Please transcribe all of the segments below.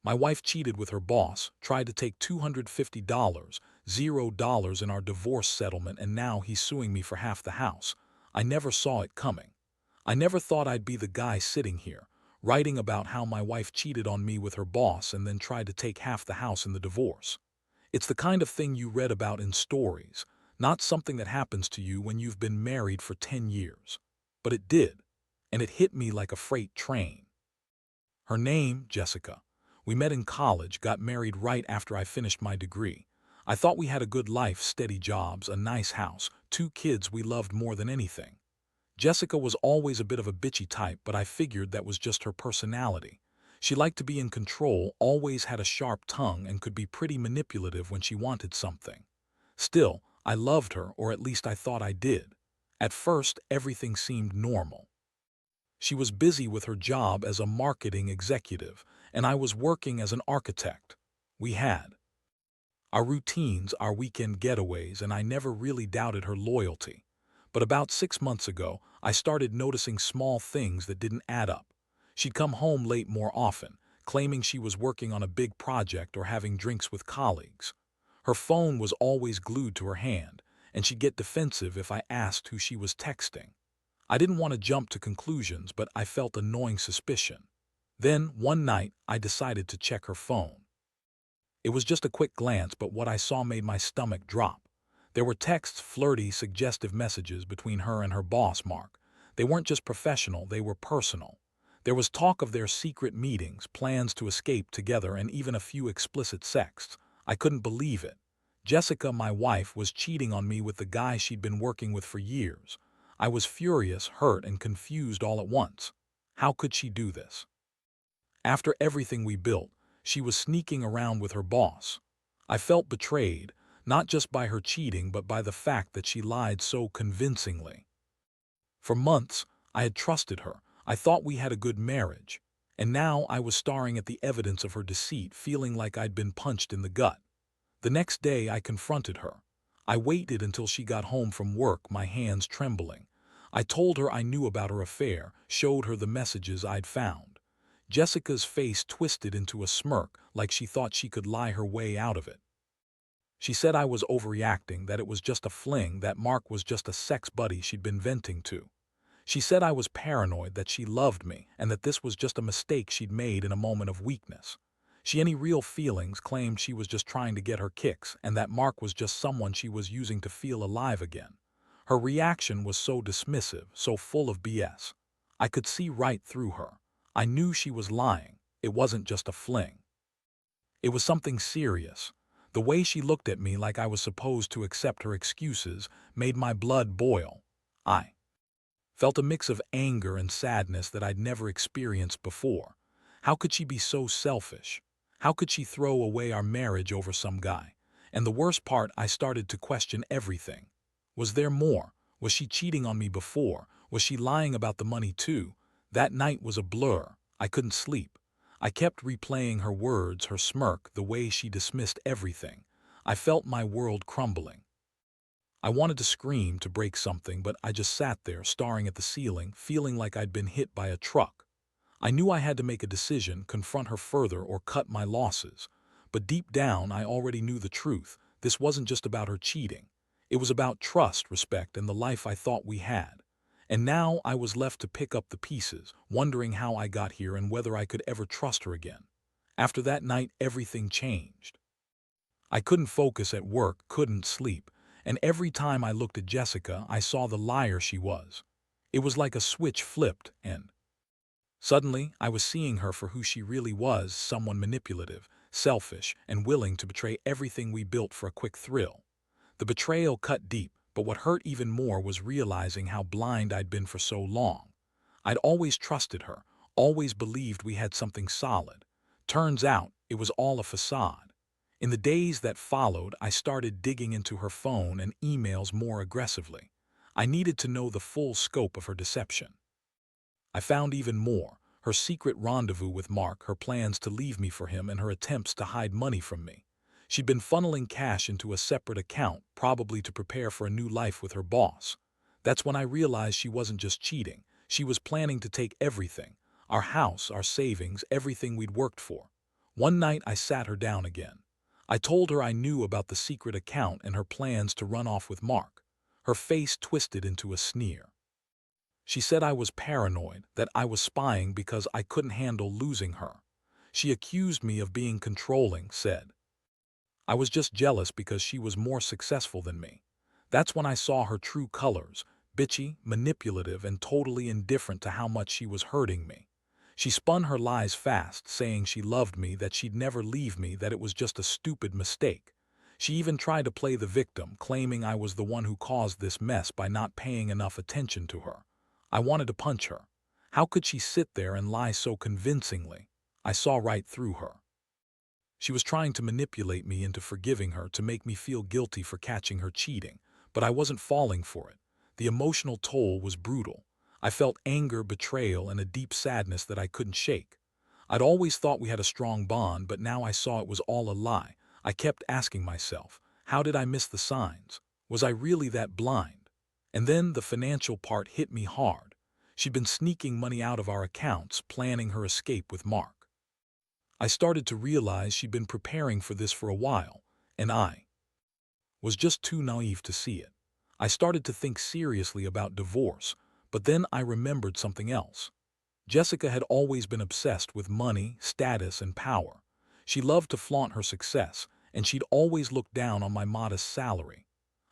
My wife cheated with her boss, tried to take $250, $0 in our divorce settlement, and now he's suing me for half the house. I never saw it coming. I never thought I'd be the guy sitting here, writing about how my wife cheated on me with her boss and then tried to take half the house in the divorce. It's the kind of thing you read about in stories, not something that happens to you when you've been married for 10 years. But it did, and it hit me like a freight train. Her name, Jessica. We met in college, got married right after I finished my degree. I thought we had a good life, steady jobs, a nice house, 2 kids we loved more than anything. Jessica was always a bit of a bitchy type, but I figured that was just her personality. She liked to be in control, always had a sharp tongue, and could be pretty manipulative when she wanted something. Still, I loved her, or at least I thought I did. At first, everything seemed normal. She was busy with her job as a marketing executive, and I was working as an architect. We had our routines, our weekend getaways, and I never really doubted her loyalty. But about 6 months ago, I started noticing small things that didn't add up. She'd come home late more often, claiming she was working on a big project or having drinks with colleagues. Her phone was always glued to her hand, and she'd get defensive if I asked who she was texting. I didn't want to jump to conclusions, but I felt a gnawing suspicion. Then, one night, I decided to check her phone. It was just a quick glance, but what I saw made my stomach drop. There were texts, flirty, suggestive messages between her and her boss, Mark. They weren't just professional, they were personal. There was talk of their secret meetings, plans to escape together, and even a few explicit sexts. I couldn't believe it. Jessica, my wife, was cheating on me with the guy she'd been working with for years. I was furious, hurt, and confused all at once. How could she do this? After everything we built, she was sneaking around with her boss. I felt betrayed, not just by her cheating, but by the fact that she lied so convincingly. For months, I had trusted her. I thought we had a good marriage. And now I was staring at the evidence of her deceit, feeling like I'd been punched in the gut. The next day, I confronted her. I waited until she got home from work, my hands trembling. I told her I knew about her affair, showed her the messages I'd found. Jessica's face twisted into a smirk, like she thought she could lie her way out of it. She said I was overreacting, that it was just a fling, that Mark was just a sex buddy she'd been venting to. She said I was paranoid, that she loved me, and that this was just a mistake she'd made in a moment of weakness. She any real feelings, claimed she was just trying to get her kicks, and that Mark was just someone she was using to feel alive again. Her reaction was so dismissive, so full of BS. I could see right through her. I knew she was lying. It wasn't just a fling. It was something serious. The way she looked at me, like I was supposed to accept her excuses, made my blood boil. I felt a mix of anger and sadness that I'd never experienced before. How could she be so selfish? How could she throw away our marriage over some guy? And the worst part, I started to question everything. Was there more? Was she cheating on me before? Was she lying about the money too? That night was a blur. I couldn't sleep. I kept replaying her words, her smirk, the way she dismissed everything. I felt my world crumbling. I wanted to scream, to break something, but I just sat there, staring at the ceiling, feeling like I'd been hit by a truck. I knew I had to make a decision, confront her further, or cut my losses. But deep down, I already knew the truth. This wasn't just about her cheating. It was about trust, respect, and the life I thought we had. And now I was left to pick up the pieces, wondering how I got here and whether I could ever trust her again. After that night, everything changed. I couldn't focus at work, couldn't sleep, and every time I looked at Jessica, I saw the liar she was. It was like a switch flipped, and suddenly I was seeing her for who she really was, someone manipulative, selfish, and willing to betray everything we built for a quick thrill. The betrayal cut deep, but what hurt even more was realizing how blind I'd been for so long. I'd always trusted her, always believed we had something solid. Turns out, it was all a facade. In the days that followed, I started digging into her phone and emails more aggressively. I needed to know the full scope of her deception. I found even more: her secret rendezvous with Mark, her plans to leave me for him, and her attempts to hide money from me. She'd been funneling cash into a separate account, probably to prepare for a new life with her boss. That's when I realized she wasn't just cheating. She was planning to take everything: our house, our savings, everything we'd worked for. One night I sat her down again. I told her I knew about the secret account and her plans to run off with Mark. Her face twisted into a sneer. She said I was paranoid, that I was spying because I couldn't handle losing her. She accused me of being controlling, said I was just jealous because she was more successful than me. That's when I saw her true colors, bitchy, manipulative, and totally indifferent to how much she was hurting me. She spun her lies fast, saying she loved me, that she'd never leave me, that it was just a stupid mistake. She even tried to play the victim, claiming I was the one who caused this mess by not paying enough attention to her. I wanted to punch her. How could she sit there and lie so convincingly? I saw right through her. She was trying to manipulate me into forgiving her, to make me feel guilty for catching her cheating, but I wasn't falling for it. The emotional toll was brutal. I felt anger, betrayal, and a deep sadness that I couldn't shake. I'd always thought we had a strong bond, but now I saw it was all a lie. I kept asking myself, how did I miss the signs? Was I really that blind? And then the financial part hit me hard. She'd been sneaking money out of our accounts, planning her escape with Mark. I started to realize she'd been preparing for this for a while, and I was just too naive to see it. I started to think seriously about divorce, but then I remembered something else. Jessica had always been obsessed with money, status, and power. She loved to flaunt her success, and she'd always looked down on my modest salary.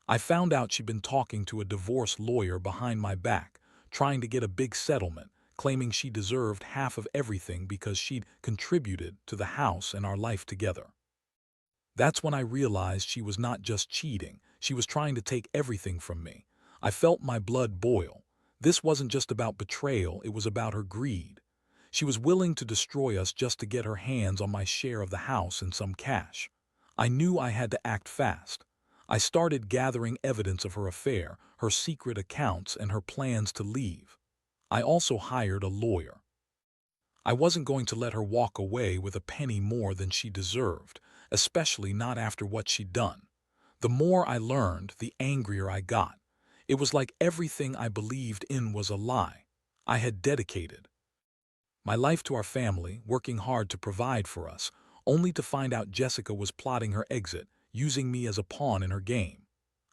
I found out she'd been talking to a divorce lawyer behind my back, trying to get a big settlement, claiming she deserved half of everything because she'd contributed to the house and our life together. That's when I realized she was not just cheating, she was trying to take everything from me. I felt my blood boil. This wasn't just about betrayal, it was about her greed. She was willing to destroy us just to get her hands on my share of the house and some cash. I knew I had to act fast. I started gathering evidence of her affair, her secret accounts, and her plans to leave. I also hired a lawyer. I wasn't going to let her walk away with a penny more than she deserved, especially not after what she'd done. The more I learned, the angrier I got. It was like everything I believed in was a lie. I had dedicated my life to our family, working hard to provide for us, only to find out Jessica was plotting her exit, using me as a pawn in her game.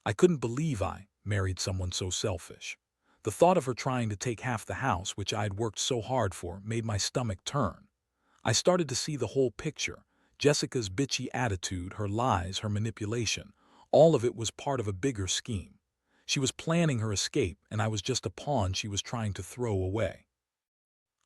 I couldn't believe I married someone so selfish. The thought of her trying to take half the house, which I'd worked so hard for, made my stomach turn. I started to see the whole picture. Jessica's bitchy attitude, her lies, her manipulation, all of it was part of a bigger scheme. She was planning her escape, and I was just a pawn she was trying to throw away.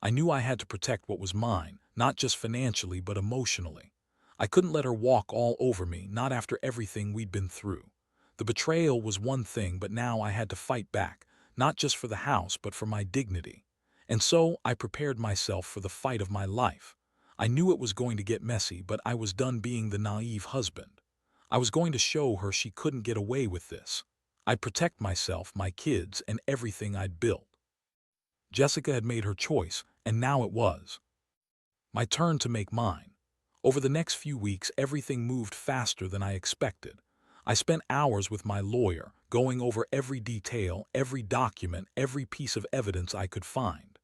I knew I had to protect what was mine, not just financially but emotionally. I couldn't let her walk all over me, not after everything we'd been through. The betrayal was one thing, but now I had to fight back, not just for the house but for my dignity. And so I prepared myself for the fight of my life. I knew it was going to get messy, but I was done being the naive husband. I was going to show her she couldn't get away with this. I'd protect myself, my kids, and everything I'd built. Jessica had made her choice, and now it was my turn to make mine. Over the next few weeks, everything moved faster than I expected. I spent hours with my lawyer, going over every detail, every document, every piece of evidence I could find.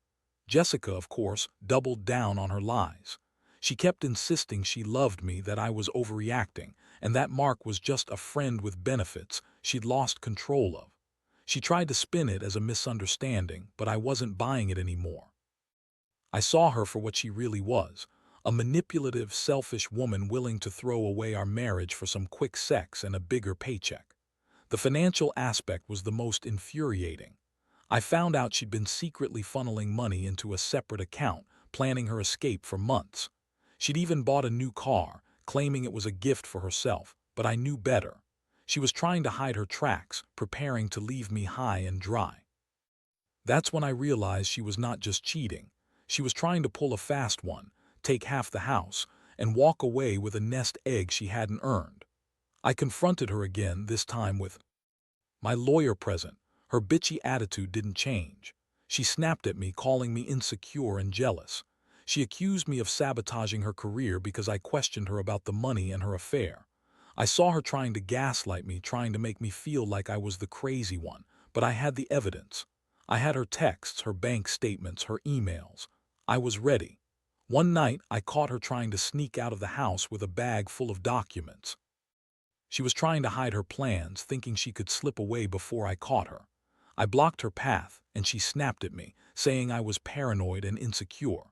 Jessica, of course, doubled down on her lies. She kept insisting she loved me, that I was overreacting, and that Mark was just a friend with benefits she'd lost control of. She tried to spin it as a misunderstanding, but I wasn't buying it anymore. I saw her for what she really was, a manipulative, selfish woman willing to throw away our marriage for some quick sex and a bigger paycheck. The financial aspect was the most infuriating. I found out she'd been secretly funneling money into a separate account, planning her escape for months. She'd even bought a new car, claiming it was a gift for herself, but I knew better. She was trying to hide her tracks, preparing to leave me high and dry. That's when I realized she was not just cheating. She was trying to pull a fast one, take half the house, and walk away with a nest egg she hadn't earned. I confronted her again, this time with my lawyer present. Her bitchy attitude didn't change. She snapped at me, calling me insecure and jealous. She accused me of sabotaging her career because I questioned her about the money and her affair. I saw her trying to gaslight me, trying to make me feel like I was the crazy one, but I had the evidence. I had her texts, her bank statements, her emails. I was ready. One night, I caught her trying to sneak out of the house with a bag full of documents. She was trying to hide her plans, thinking she could slip away before I caught her. I blocked her path, and she snapped at me, saying I was paranoid and insecure.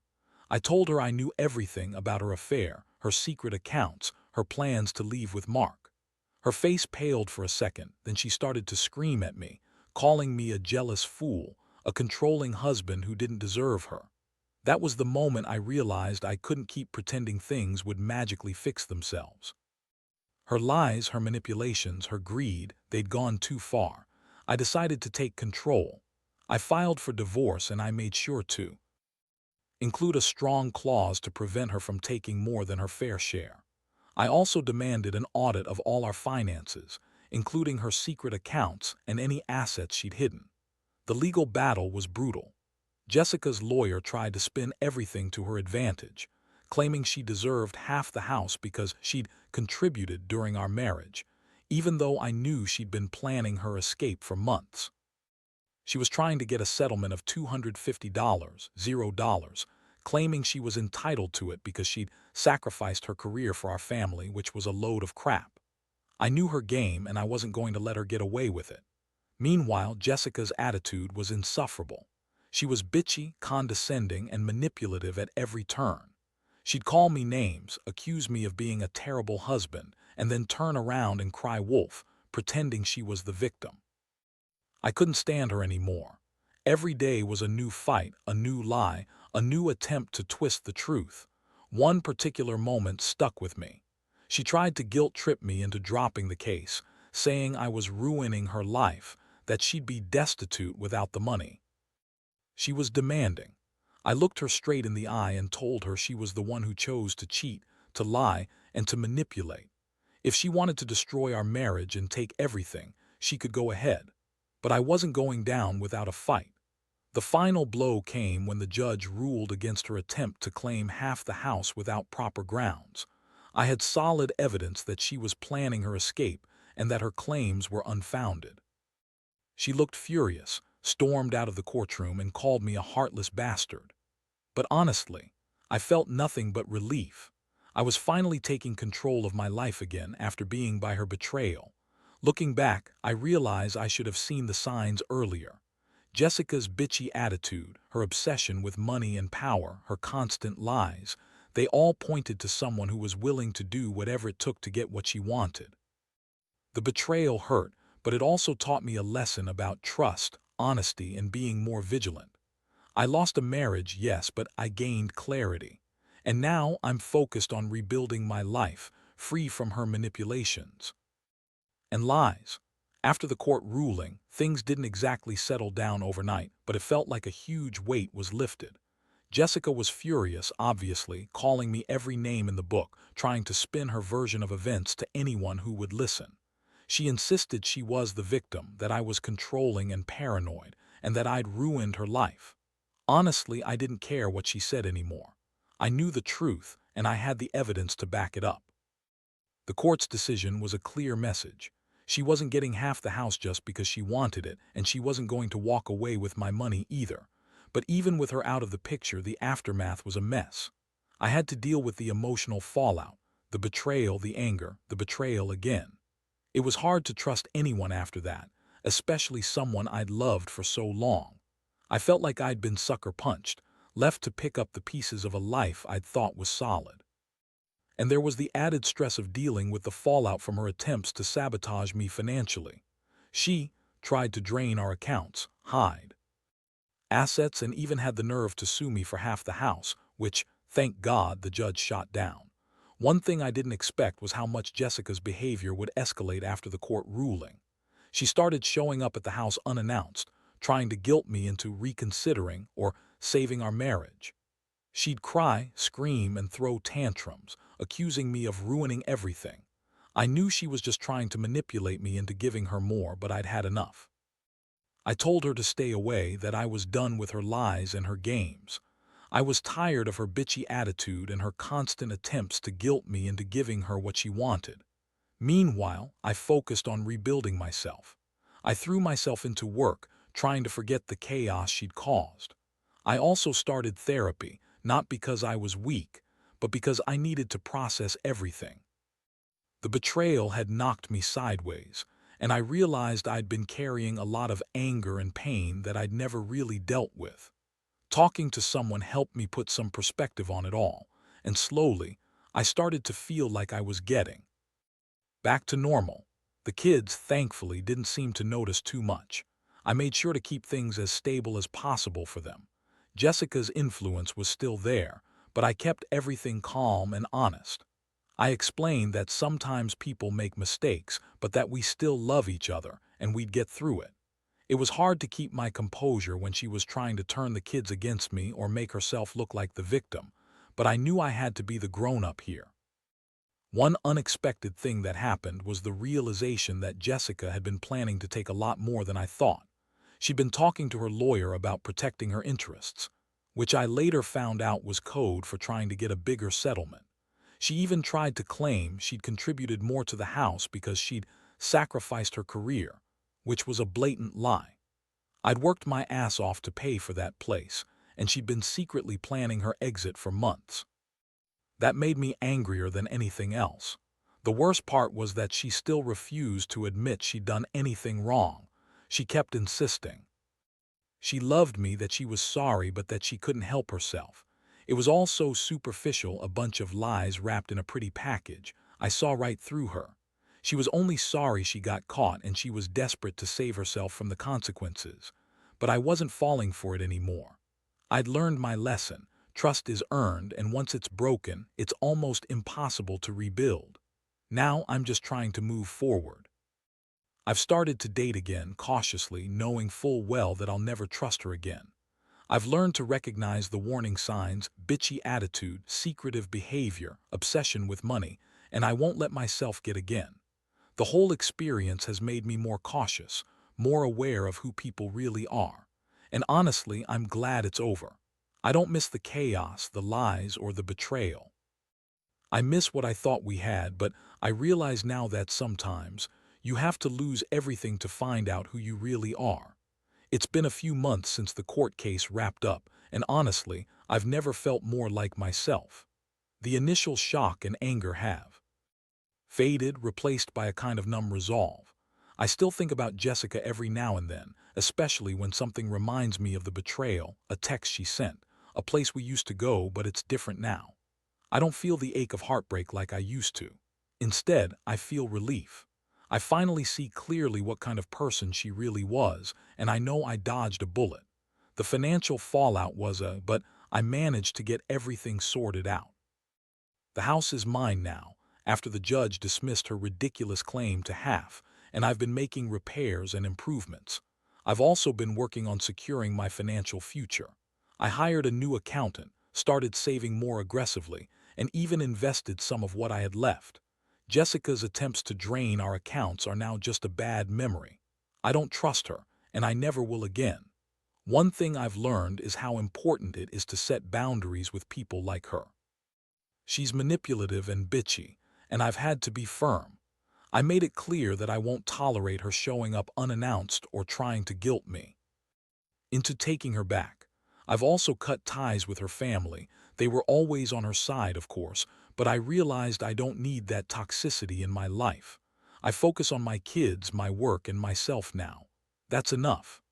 I told her I knew everything about her affair, her secret accounts, her plans to leave with Mark. Her face paled for a second, then she started to scream at me, calling me a jealous fool, a controlling husband who didn't deserve her. That was the moment I realized I couldn't keep pretending things would magically fix themselves. Her lies, her manipulations, her greed, they'd gone too far. I decided to take control. I filed for divorce, and I made sure to include a strong clause to prevent her from taking more than her fair share. I also demanded an audit of all our finances, including her secret accounts and any assets she'd hidden. The legal battle was brutal. Jessica's lawyer tried to spin everything to her advantage, claiming she deserved half the house because she'd contributed during our marriage, even though I knew she'd been planning her escape for months. She was trying to get a settlement of $250, $0, claiming she was entitled to it because she'd sacrificed her career for our family, which was a load of crap. I knew her game, and I wasn't going to let her get away with it. Meanwhile, Jessica's attitude was insufferable. She was bitchy, condescending, and manipulative at every turn. She'd call me names, accuse me of being a terrible husband, and then turn around and cry wolf, pretending she was the victim. I couldn't stand her anymore. Every day was a new fight, a new lie, a new attempt to twist the truth. One particular moment stuck with me. She tried to guilt-trip me into dropping the case, saying I was ruining her life, that she'd be destitute without the money. She was demanding. I looked her straight in the eye and told her she was the one who chose to cheat, to lie, and to manipulate. If she wanted to destroy our marriage and take everything, she could go ahead. But I wasn't going down without a fight. The final blow came when the judge ruled against her attempt to claim half the house without proper grounds. I had solid evidence that she was planning her escape and that her claims were unfounded. She looked furious, stormed out of the courtroom, and called me a heartless bastard. But honestly, I felt nothing but relief. I was finally taking control of my life again after being by her betrayal. Looking back, I realize I should have seen the signs earlier. Jessica's bitchy attitude, her obsession with money and power, her constant lies, they all pointed to someone who was willing to do whatever it took to get what she wanted. The betrayal hurt, but it also taught me a lesson about trust, honesty, and being more vigilant. I lost a marriage, yes, but I gained clarity. And now I'm focused on rebuilding my life, free from her manipulations and lies. After the court ruling, things didn't exactly settle down overnight, but it felt like a huge weight was lifted. Jessica was furious, obviously, calling me every name in the book, trying to spin her version of events to anyone who would listen. She insisted she was the victim, that I was controlling and paranoid, and that I'd ruined her life. Honestly, I didn't care what she said anymore. I knew the truth, and I had the evidence to back it up. The court's decision was a clear message. She wasn't getting half the house just because she wanted it, and she wasn't going to walk away with my money either. But even with her out of the picture, the aftermath was a mess. I had to deal with the emotional fallout, the betrayal, the anger, the betrayal again. It was hard to trust anyone after that, especially someone I'd loved for so long. I felt like I'd been sucker punched, left to pick up the pieces of a life I'd thought was solid. And there was the added stress of dealing with the fallout from her attempts to sabotage me financially. She tried to drain our accounts, hide assets, and even had the nerve to sue me for half the house, which, thank God, the judge shot down. One thing I didn't expect was how much Jessica's behavior would escalate after the court ruling. She started showing up at the house unannounced, trying to guilt me into reconsidering or saving our marriage. She'd cry, scream, and throw tantrums, accusing me of ruining everything. I knew she was just trying to manipulate me into giving her more, but I'd had enough. I told her to stay away, that I was done with her lies and her games. I was tired of her bitchy attitude and her constant attempts to guilt me into giving her what she wanted. Meanwhile, I focused on rebuilding myself. I threw myself into work, trying to forget the chaos she'd caused. I also started therapy, not because I was weak, but because I needed to process everything. The betrayal had knocked me sideways, and I realized I'd been carrying a lot of anger and pain that I'd never really dealt with. Talking to someone helped me put some perspective on it all, and slowly, I started to feel like I was getting back to normal. The kids, thankfully, didn't seem to notice too much. I made sure to keep things as stable as possible for them. Jessica's influence was still there, but I kept everything calm and honest. I explained that sometimes people make mistakes, but that we still love each other, and we'd get through it. It was hard to keep my composure when she was trying to turn the kids against me or make herself look like the victim, but I knew I had to be the grown-up here. One unexpected thing that happened was the realization that Jessica had been planning to take a lot more than I thought. She'd been talking to her lawyer about protecting her interests, which I later found out was code for trying to get a bigger settlement. She even tried to claim she'd contributed more to the house because she'd sacrificed her career, which was a blatant lie. I'd worked my ass off to pay for that place, and she'd been secretly planning her exit for months. That made me angrier than anything else. The worst part was that she still refused to admit she'd done anything wrong. She kept insisting. She loved me, that she was sorry, but that she couldn't help herself. It was all so superficial, a bunch of lies wrapped in a pretty package. I saw right through her. She was only sorry she got caught, and she was desperate to save herself from the consequences. But I wasn't falling for it anymore. I'd learned my lesson. Trust is earned, and once it's broken, it's almost impossible to rebuild. Now I'm just trying to move forward. I've started to date again, cautiously, knowing full well that I'll never trust her again. I've learned to recognize the warning signs: bitchy attitude, secretive behavior, obsession with money, and I won't let myself get again. The whole experience has made me more cautious, more aware of who people really are. And honestly, I'm glad it's over. I don't miss the chaos, the lies, or the betrayal. I miss what I thought we had, but I realize now that sometimes you have to lose everything to find out who you really are. It's been a few months since the court case wrapped up, and honestly, I've never felt more like myself. The initial shock and anger have faded, replaced by a kind of numb resolve. I still think about Jessica every now and then, especially when something reminds me of the betrayal, a text she sent, a place we used to go, but it's different now. I don't feel the ache of heartbreak like I used to. Instead, I feel relief. I finally see clearly what kind of person she really was, and I know I dodged a bullet. The financial fallout was but I managed to get everything sorted out. The house is mine now, after the judge dismissed her ridiculous claim to half, and I've been making repairs and improvements. I've also been working on securing my financial future. I hired a new accountant, started saving more aggressively, and even invested some of what I had left. Jessica's attempts to drain our accounts are now just a bad memory. I don't trust her, and I never will again. One thing I've learned is how important it is to set boundaries with people like her. She's manipulative and bitchy, and I've had to be firm. I made it clear that I won't tolerate her showing up unannounced or trying to guilt me into taking her back. I've also cut ties with her family. They were always on her side, of course, but I realized I don't need that toxicity in my life. I focus on my kids, my work, and myself now. That's enough.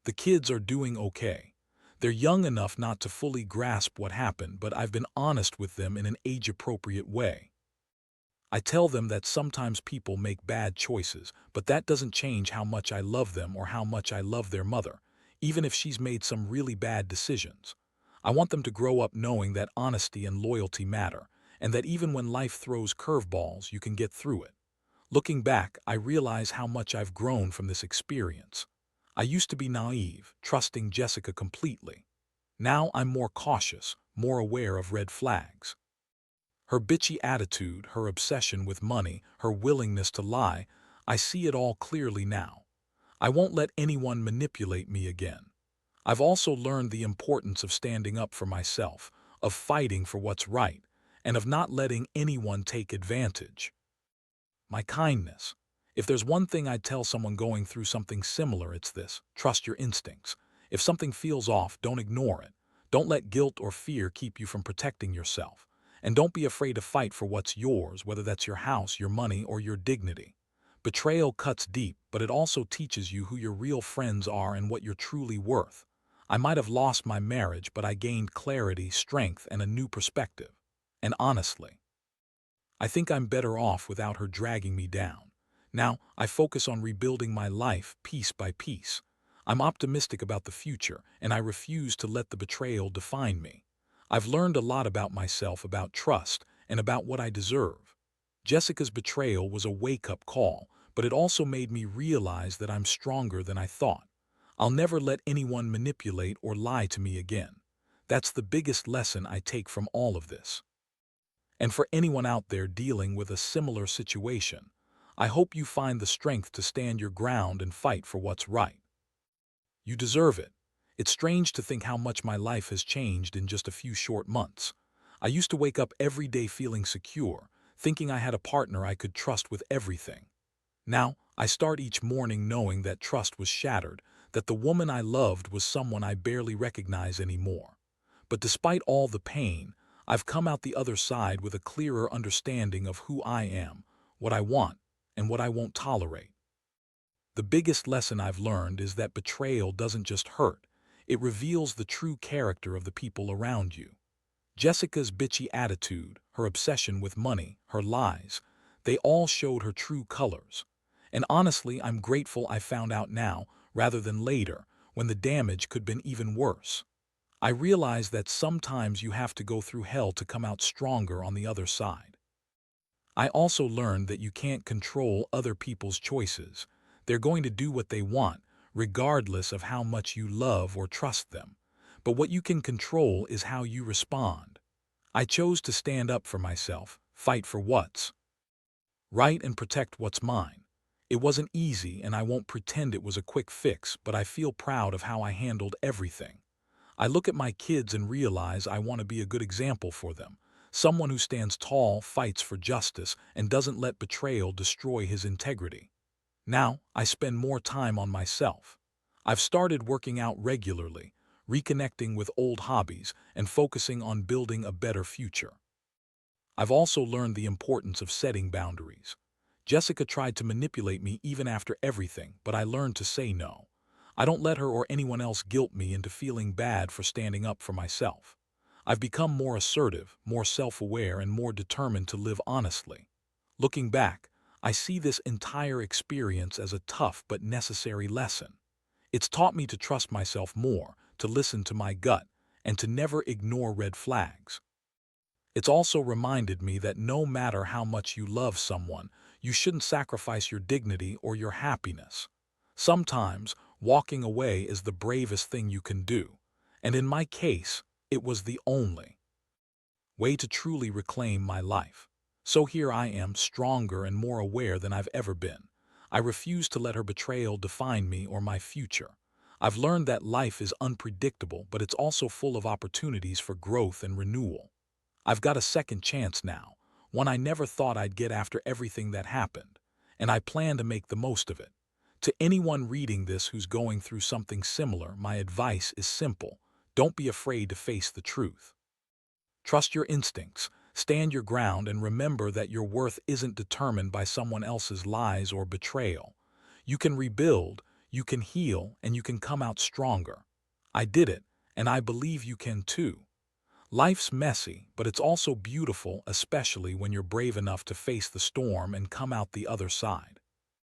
The kids are doing okay. They're young enough not to fully grasp what happened, but I've been honest with them in an age-appropriate way. I tell them that sometimes people make bad choices, but that doesn't change how much I love them or how much I love their mother, even if she's made some really bad decisions. I want them to grow up knowing that honesty and loyalty matter, and that even when life throws curveballs, you can get through it. Looking back, I realize how much I've grown from this experience. I used to be naive, trusting Jessica completely. Now I'm more cautious, more aware of red flags. Her bitchy attitude, her obsession with money, her willingness to lie, I see it all clearly now. I won't let anyone manipulate me again. I've also learned the importance of standing up for myself, of fighting for what's right, and of not letting anyone take advantage. My kindness. If there's one thing I'd tell someone going through something similar, it's this: trust your instincts. If something feels off, don't ignore it. Don't let guilt or fear keep you from protecting yourself. And don't be afraid to fight for what's yours, whether that's your house, your money, or your dignity. Betrayal cuts deep, but it also teaches you who your real friends are and what you're truly worth. I might have lost my marriage, but I gained clarity, strength, and a new perspective. And honestly, I think I'm better off without her dragging me down. Now, I focus on rebuilding my life piece by piece. I'm optimistic about the future, and I refuse to let the betrayal define me. I've learned a lot about myself, about trust, and about what I deserve. Jessica's betrayal was a wake-up call, but it also made me realize that I'm stronger than I thought. I'll never let anyone manipulate or lie to me again. That's the biggest lesson I take from all of this. And for anyone out there dealing with a similar situation, I hope you find the strength to stand your ground and fight for what's right. You deserve it. It's strange to think how much my life has changed in just a few short months. I used to wake up every day feeling secure, thinking I had a partner I could trust with everything. Now, I start each morning knowing that trust was shattered, that the woman I loved was someone I barely recognize anymore. But despite all the pain, I've come out the other side with a clearer understanding of who I am, what I want, and what I won't tolerate. The biggest lesson I've learned is that betrayal doesn't just hurt, it reveals the true character of the people around you. Jessica's bitchy attitude, her obsession with money, her lies, they all showed her true colors. And honestly, I'm grateful I found out now, rather than later, when the damage could have been even worse. I realize that sometimes you have to go through hell to come out stronger on the other side. I also learned that you can't control other people's choices. They're going to do what they want, regardless of how much you love or trust them. But what you can control is how you respond. I chose to stand up for myself, fight for what's right, and protect what's mine. It wasn't easy, and I won't pretend it was a quick fix, but I feel proud of how I handled everything. I look at my kids and realize I want to be a good example for them. Someone who stands tall, fights for justice, and doesn't let betrayal destroy his integrity. Now, I spend more time on myself. I've started working out regularly, reconnecting with old hobbies, and focusing on building a better future. I've also learned the importance of setting boundaries. Jessica tried to manipulate me even after everything, but I learned to say no. I don't let her or anyone else guilt me into feeling bad for standing up for myself. I've become more assertive, more self-aware, and more determined to live honestly. Looking back, I see this entire experience as a tough but necessary lesson. It's taught me to trust myself more, to listen to my gut, and to never ignore red flags. It's also reminded me that no matter how much you love someone, you shouldn't sacrifice your dignity or your happiness. Sometimes, walking away is the bravest thing you can do, and in my case, it was the only way to truly reclaim my life. So here I am, stronger and more aware than I've ever been. I refuse to let her betrayal define me or my future. I've learned that life is unpredictable, but it's also full of opportunities for growth and renewal. I've got a second chance now, one I never thought I'd get after everything that happened, and I plan to make the most of it. To anyone reading this who's going through something similar, my advice is simple. Don't be afraid to face the truth. Trust your instincts, stand your ground, and remember that your worth isn't determined by someone else's lies or betrayal. You can rebuild, you can heal, and you can come out stronger. I did it, and I believe you can too. Life's messy, but it's also beautiful, especially when you're brave enough to face the storm and come out the other side.